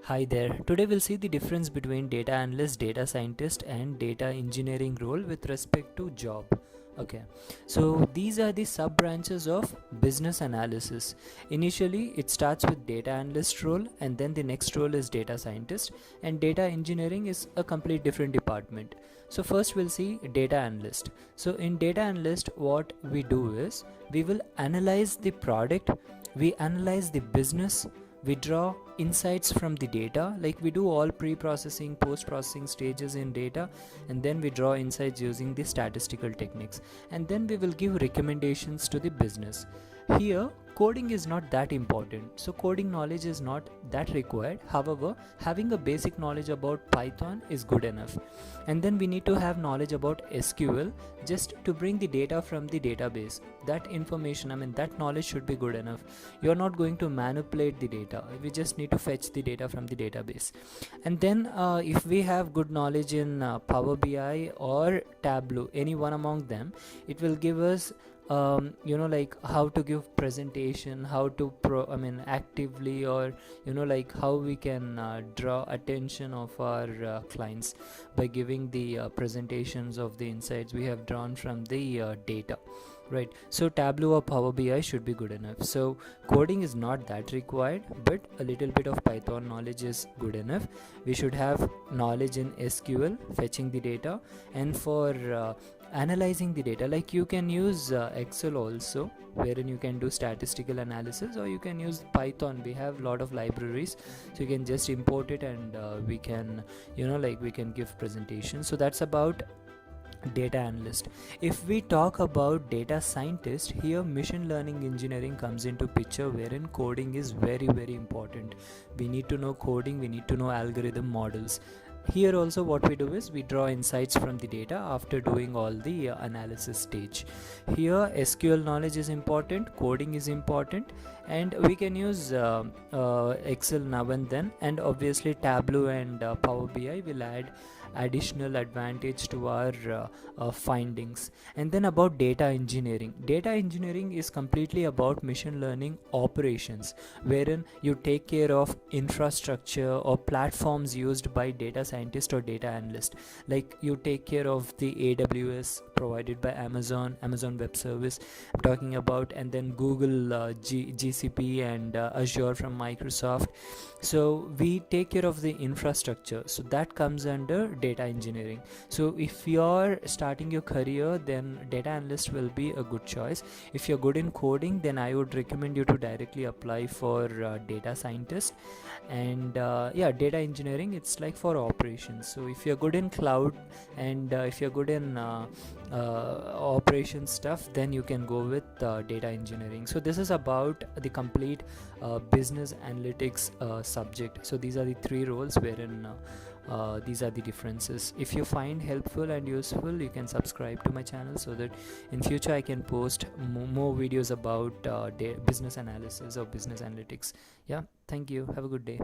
Hi there. Today we'll see the difference between data analyst, data scientist and data engineering role with respect to job. Okay, so these are the sub branches of business analysis. Initially it starts with data analyst role, and then the next role is data scientist, and data engineering is a complete different department. So first we'll see data analyst. So in data analyst, what we do is we will analyze the product, we analyze the business, we draw insights from the data, like we do all pre-processing, post-processing stages in data, and then we draw insights using the statistical techniques, and then we will give recommendations to the business. Here coding is not that important, so coding knowledge is not that required. However, having a basic knowledge about Python is good enough, and then we need to have knowledge about SQL just to bring the data from the database. That information, that knowledge should be good enough. You're not going to manipulate the data, we just need to fetch the data from the database. And then if we have good knowledge in Power BI or Tableau, any one among them, it will give us like how to give presentation, how to actively, or like how we can draw attention of our clients by giving the presentations of the insights we have drawn from the data, right? So Tableau or Power BI should be good enough. So coding is not that required, but a little bit of Python knowledge is good enough. We should have knowledge in SQL, fetching the data, and for analyzing the data, like you can use Excel also, wherein you can do statistical analysis, or you can use Python. We have a lot of libraries, so you can just import it, and we can we can give presentations. So that's about data analyst. If we talk about data scientist, here machine learning engineering comes into picture, wherein coding is very important. We need to know coding, we need to know algorithm models. Here also what we do is we draw insights from the data after doing all the analysis stage. Here SQL knowledge is important, coding is important, and we can use Excel now and then, and obviously Tableau and Power BI will add additional advantage to our findings. And then about data engineering. Data engineering is completely about machine learning operations, wherein you take care of infrastructure or platforms used by data scientist or data analyst. Like you take care of the AWS provided by Amazon Web Service I'm talking about, and then Google GCP and Azure from Microsoft. So we take care of the infrastructure, so that comes under data engineering. So if you're starting your career, then data analyst will be a good choice. If you're good in coding, then I would recommend you to directly apply for data scientist. And data engineering, it's like for operations. So if you're good in cloud, and if you're good in operation stuff, then you can go with data engineering. So this is about the complete business analytics subject. So these are the three roles wherein these are the differences. If you find helpful and useful, you can subscribe to my channel, so that in future I can post more videos about business analysis or business analytics. Yeah, thank you, have a good day.